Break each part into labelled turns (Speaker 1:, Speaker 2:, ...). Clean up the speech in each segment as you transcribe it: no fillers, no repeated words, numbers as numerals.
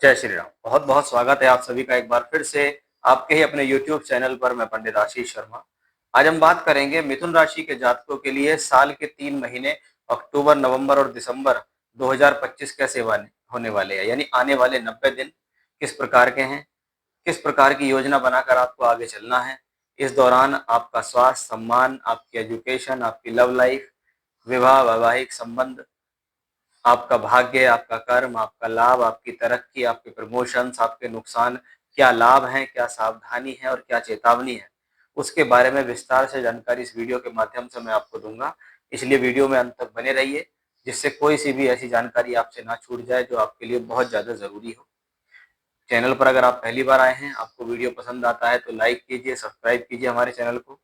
Speaker 1: जय श्री राम। बहुत बहुत स्वागत है आप सभी का एक बार फिर से आपके ही अपने YouTube चैनल पर। मैं पंडित आशीष शर्मा। आज हम बात करेंगे मिथुन राशि के जातकों के लिए साल के 3 महीने अक्टूबर, नवंबर और दिसंबर 2025 कैसे होने वाले हैं, यानी आने वाले 90 दिन किस प्रकार के हैं, किस प्रकार की योजना बनाकर आपको आगे चलना है। इस दौरान आपका स्वास्थ्य, सम्मान, आपकी एजुकेशन, आपकी लव लाइफ, विवाह, वैवाहिक संबंध, आपका भाग्य, आपका कर्म, आपका लाभ, आपकी तरक्की, आपके प्रमोशंस, आपके नुकसान, क्या लाभ हैं, क्या सावधानी है और क्या चेतावनी है, उसके बारे में विस्तार से जानकारी इस वीडियो के माध्यम से मैं आपको दूंगा। इसलिए वीडियो में अंत तक बने रहिए, जिससे कोई सी भी ऐसी जानकारी आपसे ना छूट जाए जो आपके लिए बहुत ज़्यादा ज़रूरी हो। चैनल पर अगर आप पहली बार आए हैं, आपको वीडियो पसंद आता है तो लाइक कीजिए, सब्सक्राइब कीजिए हमारे चैनल को।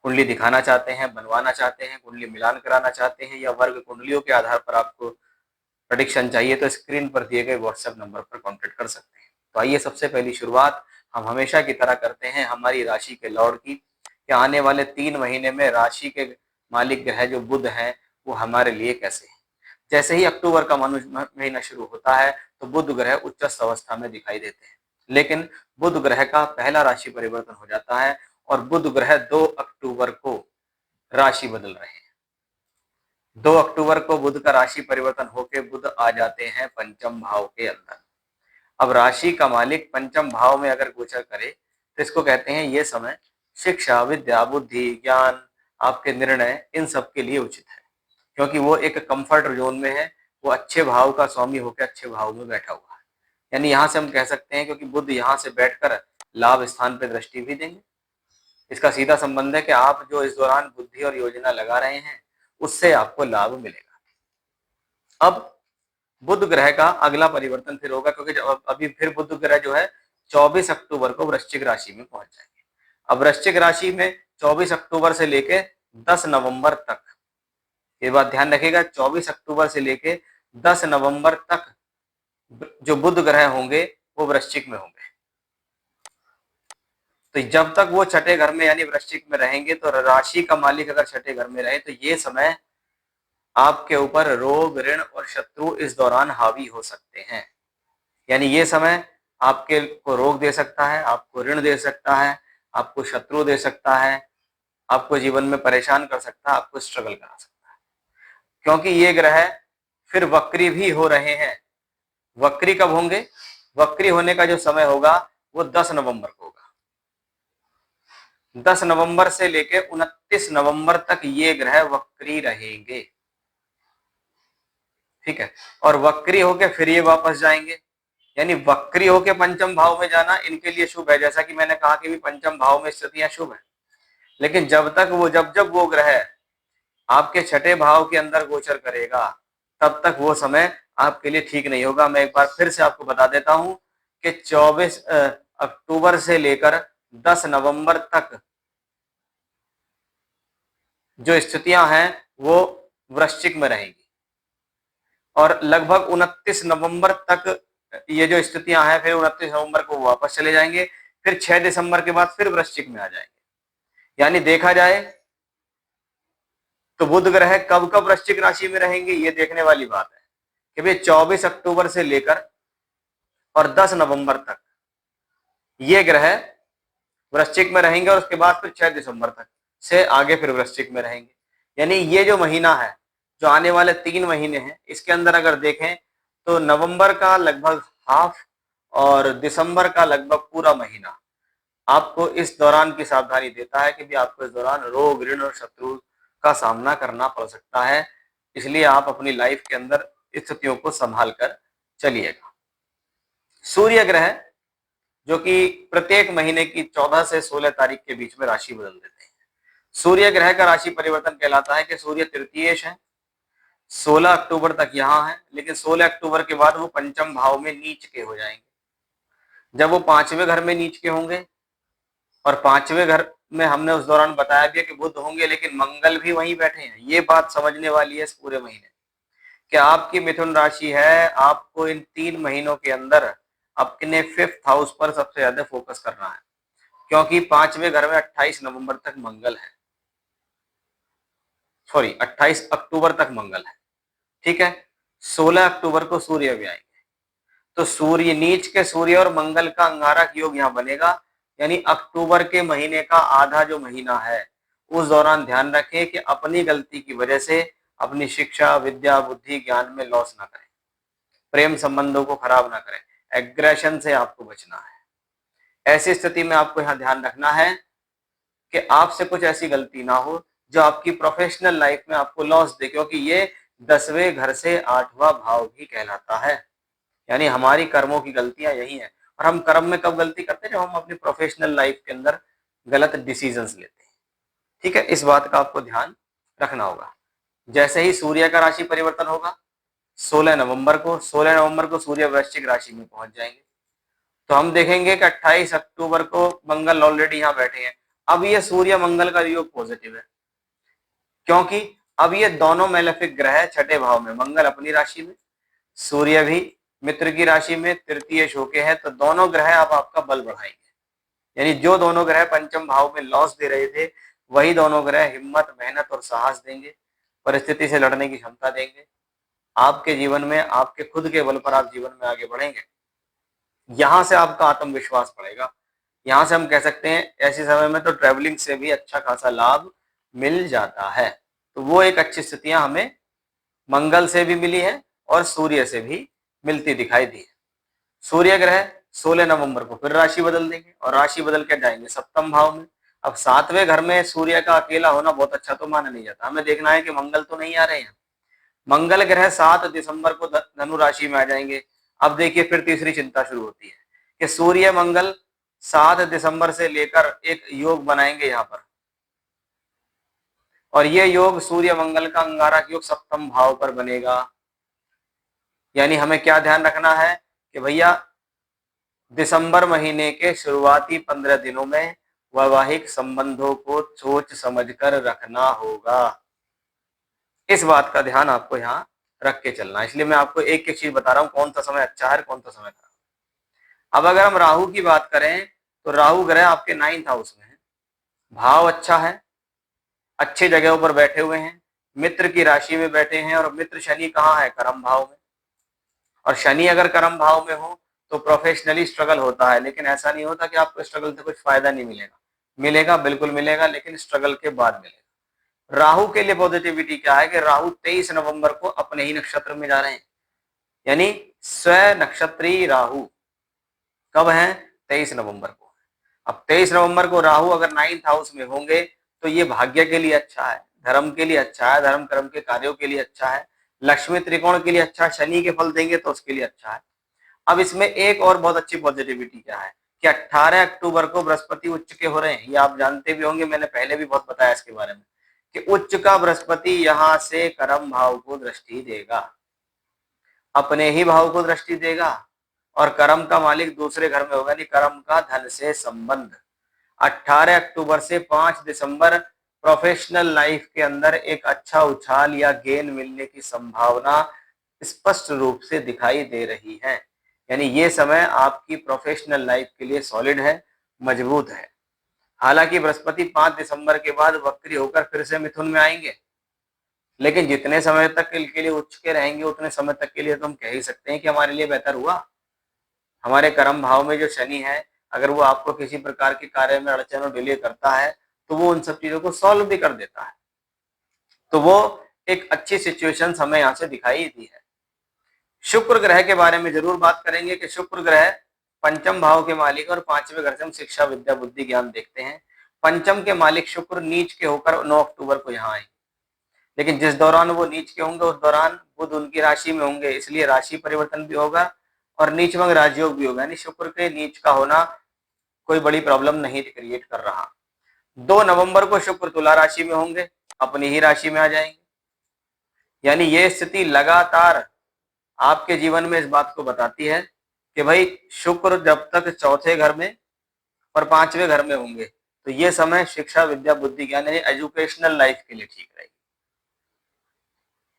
Speaker 1: कुंडली दिखाना चाहते हैं, बनवाना चाहते हैं, कुंडली मिलान कराना चाहते हैं या वर्ग कुंडलियों के आधार पर आपको प्रेडिक्शन चाहिए तो स्क्रीन पर दिए गए व्हाट्सएप नंबर पर कांटेक्ट कर सकते हैं। तो आइए सबसे पहली शुरुआत हम हमेशा की तरह करते हैं हमारी राशि के लॉर्ड की, कि आने वाले 3 महीने में राशि के मालिक ग्रह जो बुध हैं वो हमारे लिए कैसे हैं। जैसे ही अक्टूबर का महीना शुरू होता है तो बुध ग्रह उच्चस्थ अवस्था में दिखाई देते हैं, लेकिन बुध ग्रह का पहला राशि परिवर्तन हो जाता है और बुध ग्रह 2 अक्टूबर को राशि बदल रहे हैं। 2 अक्टूबर को बुध का राशि परिवर्तन होकर बुध आ जाते हैं पंचम भाव के अंदर। अब राशि का मालिक पंचम भाव में अगर गोचर करे तो इसको कहते हैं ये समय शिक्षा, विद्या, बुद्धि, ज्ञान, आपके निर्णय, इन सब के लिए उचित है, क्योंकि वो एक कंफर्ट जोन में है। वो अच्छे भाव का स्वामी होकर अच्छे भाव में बैठा हुआ है। यानी यहाँ से हम कह सकते हैं, क्योंकि बुध यहाँ से बैठकर लाभ स्थान पर दृष्टि भी देंगे। इसका सीधा संबंध है कि आप जो इस दौरान बुद्धि और योजना लगा रहे हैं उससे आपको लाभ मिलेगा। अब बुध ग्रह का अगला परिवर्तन फिर होगा, क्योंकि अभी फिर बुध ग्रह जो है 24 अक्टूबर को वृश्चिक राशि में पहुंच जाएंगे। अब वृश्चिक राशि में 24 अक्टूबर से लेके 10 नवंबर तक, ये बात ध्यान रखिएगा, 24 अक्टूबर से लेके 10 नवंबर तक जो बुध ग्रह होंगे वो वृश्चिक में होंगे। तो जब तक वो छठे घर में यानी वृश्चिक में रहेंगे, तो राशि का मालिक अगर छठे घर में रहे तो ये समय आपके ऊपर रोग, ऋण और शत्रु इस दौरान हावी हो सकते हैं। यानी ये समय आपके को रोग दे सकता है, आपको ऋण दे सकता है, आपको शत्रु दे सकता है, आपको जीवन में परेशान कर सकता है, आपको स्ट्रगल करा सकता है, क्योंकि ये ग्रह फिर वक्री भी हो रहे हैं। वक्री कब होंगे? वक्री होने का जो समय होगा वो 10 नवंबर को होगा। 10 नवंबर से लेकर 29 नवंबर तक ये ग्रह वक्री रहेंगे। ठीक है, और वक्री होके फिर ये वापस जाएंगे। यानी वक्री होके पंचम भाव में जाना इनके लिए शुभ है, जैसा कि मैंने कहा कि भी पंचम भाव में स्थितियां शुभ है। लेकिन जब जब वो ग्रह आपके छठे भाव के अंदर गोचर करेगा तब तक वो समय आपके लिए ठीक नहीं होगा। मैं एक बार फिर से आपको बता देता हूं कि 24 अक्टूबर से लेकर 10 नवंबर तक जो स्थितियां हैं वो वृश्चिक में रहेंगी, और लगभग 29 नवंबर तक ये जो स्थितियां हैं फिर 29 नवंबर को वापस चले जाएंगे, फिर 6 दिसंबर के बाद फिर वृश्चिक में आ जाएंगे। यानी देखा जाए तो बुध ग्रह कब कब वृश्चिक राशि में रहेंगे ये देखने वाली बात है कि भाई 24 अक्टूबर से लेकर और 10 नवंबर तक ये ग्रह वृश्चिक में रहेंगे, और उसके बाद फिर 6 दिसंबर तक से आगे फिर वृश्चिक में रहेंगे। यानी ये जो महीना है, जो आने वाले 3 महीने हैं, इसके अंदर अगर देखें तो नवंबर का लगभग हाफ और दिसंबर का लगभग पूरा महीना आपको इस दौरान की सावधानी देता है कि भी आपको इस दौरान रोग, ऋण और शत्रु का सामना करना पड़ सकता है। इसलिए आप अपनी लाइफ के अंदर स्थितियों को संभाल कर चलिएगा। सूर्य ग्रह जो कि प्रत्येक महीने की 14 से 16 तारीख के बीच में राशि बदल देते हैं। सूर्य ग्रह का राशि परिवर्तन कहलाता है कि सूर्य तृतीयेश है, 16 अक्टूबर तक यहाँ है, लेकिन 16 अक्टूबर के बाद वो पंचम भाव में नीच के हो जाएंगे। जब वो पांचवें घर में नीच के होंगे, और पांचवें घर में हमने उस दौरान बताया भी कि बुध होंगे लेकिन मंगल भी वहीं बैठे हैं। ये बात समझने वाली है इस पूरे महीने कि आपकी मिथुन राशि है, आपको इन 3 महीनों के अंदर अपने 5th हाउस पर सबसे ज्यादा फोकस करना है, क्योंकि पांचवें घर में 28 नवंबर तक मंगल है, सॉरी 28 अक्टूबर तक मंगल है। ठीक है, 16 अक्टूबर को सूर्य भी आएंगे। तो सूर्य नीच के सूर्य और मंगल का अंगारक योग यहाँ बनेगा। यानी अक्टूबर के महीने का आधा जो महीना है उस दौरान ध्यान रखें कि अपनी गलती की वजह से अपनी शिक्षा, विद्या, बुद्धि, ज्ञान में लॉस ना करें, प्रेम संबंधों को खराब ना करें, एग्रेशन से आपको बचना है। ऐसी स्थिति में आपको यहाँ ध्यान रखना है कि आपसे कुछ ऐसी गलती ना हो जो आपकी प्रोफेशनल लाइफ में आपको लॉस दे, क्योंकि ये 10वें घर से 8वां भाव भी कहलाता है। यानी हमारी कर्मों की गलतियां यही हैं। और हम कर्म में कब गलती करते हैं? जब हम अपनी प्रोफेशनल लाइफ के अंदर गलत डिसीजंस लेते हैं। ठीक है, इस बात का आपको ध्यान रखना होगा। जैसे ही सूर्य का राशि परिवर्तन होगा 16 नवंबर को सूर्य वृश्चिक राशि में पहुंच जाएंगे। तो हम देखेंगे कि 28 अक्टूबर को मंगल ऑलरेडी यहाँ बैठे हैं। अब ये सूर्य मंगल का योग पॉजिटिव है, क्योंकि अब ये दोनों मेलेफिक ग्रह छठे भाव में, मंगल अपनी राशि में, सूर्य भी मित्र की राशि में तृतीय शोके है। तो दोनों ग्रह अब आपका बल बढ़ाएंगे। यानी जो दोनों ग्रह पंचम भाव में लॉस दे रहे थे वही दोनों ग्रह हिम्मत, मेहनत और साहस देंगे, परिस्थिति से लड़ने की क्षमता देंगे। आपके जीवन में आपके खुद के बल पर आप जीवन में आगे बढ़ेंगे। यहां से आपका आत्मविश्वास बढ़ेगा। यहां से हम कह सकते हैं ऐसे समय में तो ट्रैवलिंग से भी अच्छा खासा लाभ मिल जाता है। तो वो एक अच्छी स्थितियां हमें मंगल से भी मिली है और सूर्य से भी मिलती दिखाई दी है। सूर्य ग्रह 16 नवंबर को फिर राशि बदल देंगे और राशि बदल के जाएंगे सप्तम भाव में। अब 7वें घर में सूर्य का अकेला होना बहुत अच्छा तो माना नहीं जाता। हमें देखना है कि मंगल तो नहीं आ रहे हैं। मंगल ग्रह 7 दिसंबर को धनु राशि में आ जाएंगे। अब देखिए फिर तीसरी चिंता शुरू होती है कि सूर्य मंगल 7 दिसंबर से लेकर एक योग बनाएंगे यहाँ पर, और ये योग सूर्य मंगल का अंगारक योग सप्तम भाव पर बनेगा। यानी हमें क्या ध्यान रखना है कि भैया दिसंबर महीने के शुरुआती 15 दिनों में वैवाहिक संबंधों को सोच समझकर रखना होगा। इस बात का ध्यान आपको यहाँ रख के चलना है। इसलिए मैं आपको एक एक चीज बता रहा हूँ, कौन सा समय अच्छा है, कौन सा समय खराब। अब अगर हम राहु की बात करें तो राहु ग्रह आपके 9th हाउस में है, भाव अच्छा है, अच्छी जगहों पर बैठे हुए हैं, मित्र की राशि में बैठे हैं। और मित्र शनि कहाँ है? कर्म भाव में। और शनि अगर कर्म भाव में हो तो प्रोफेशनली स्ट्रगल होता है, लेकिन ऐसा नहीं होता कि आपको स्ट्रगल से कुछ फायदा नहीं मिलेगा। मिलेगा, बिल्कुल मिलेगा, लेकिन स्ट्रगल के बाद मिलेगा। राहु के लिए पॉजिटिविटी क्या है कि राहु 23 नवंबर को अपने ही नक्षत्र में जा रहे हैं। यानी स्व नक्षत्री राहु कब है? 23 नवंबर को। अब 23 नवंबर को राहु अगर 9th हाउस में होंगे तो ये भाग्य के लिए अच्छा है, धर्म के लिए अच्छा है, धर्म कर्म के कार्यों के लिए अच्छा है, लक्ष्मी त्रिकोण के लिए अच्छा है, शनि के फल देंगे तो उसके लिए अच्छा है। अब इसमें एक और बहुत अच्छी पॉजिटिविटी क्या है कि 18 अक्टूबर को बृहस्पति उच्च के हो रहे हैं। ये आप जानते भी होंगे, मैंने पहले भी बहुत बताया इसके बारे में कि उच्च का बृहस्पति यहां से कर्म भाव को दृष्टि देगा, अपने ही भाव को दृष्टि देगा। और कर्म का मालिक दूसरे घर में होगा, नहीं कर्म का धन से संबंध। 18 अक्टूबर से 5 दिसंबर प्रोफेशनल लाइफ के अंदर एक अच्छा उछाल या गेन मिलने की संभावना स्पष्ट रूप से दिखाई दे रही है। यानी ये समय आपकी प्रोफेशनल लाइफ के लिए सॉलिड है, मजबूत है। हालांकि बृहस्पति 5 दिसंबर के बाद वक्री होकर फिर से मिथुन में आएंगे, लेकिन जितने समय तक के लिए उच्च के रहेंगे उतने समय तक के लिए तो हम कह ही सकते हैं कि हमारे लिए बेहतर हुआ। हमारे कर्म भाव में जो शनि है, अगर वो आपको किसी प्रकार के कार्य में अड़चन और डिले करता है तो वो उन सब चीजों को सॉल्व भी कर देता है। तो वो एक अच्छी सिचुएशन हमें यहाँ से दिखाई दी है। शुक्र ग्रह के बारे में जरूर बात करेंगे कि शुक्र ग्रह पंचम भाव के मालिक और 5वें घर से हम शिक्षा, विद्या, बुद्धि, ज्ञान देखते हैं। पंचम के मालिक शुक्र नीच के होकर 9 अक्टूबर को यहाँ आएंगे, लेकिन जिस दौरान वो नीच के होंगे उस दौरान बुध उनकी राशि में होंगे, इसलिए राशि परिवर्तन भी होगा और नीचभंग राजयोग भी होगा। यानी शुक्र के नीच का होना कोई बड़ी प्रॉब्लम नहीं क्रिएट कर रहा। 2 नवंबर को शुक्र तुला राशि में होंगे, अपनी ही राशि में आ जाएंगे। यानी ये स्थिति लगातार आपके जीवन में इस बात को बताती है कि भाई शुक्र जब तक चौथे घर में और 5वें घर में होंगे तो ये समय शिक्षा, विद्या, बुद्धि, ज्ञान यानी एजुकेशनल लाइफ के लिए ठीक रहेगी।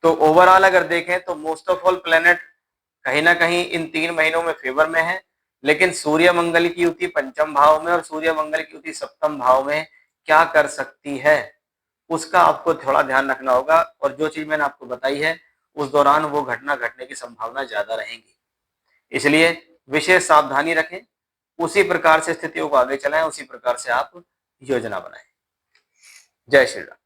Speaker 1: तो ओवरऑल अगर देखें तो मोस्ट ऑफ ऑल प्लेनेट कहीं ना कहीं इन 3 महीनों में फेवर में है, लेकिन सूर्य मंगल की युति पंचम भाव में और सूर्य मंगल की युति सप्तम भाव में क्या कर सकती है उसका आपको थोड़ा ध्यान रखना होगा। और जो चीज मैंने आपको बताई है उस दौरान वो घटना घटने की संभावना ज्यादा रहेंगी। इसलिए विशेष सावधानी रखें, उसी प्रकार से स्थितियों को आगे चलाएं, उसी प्रकार से आप योजना बनाएं। जय श्री राम।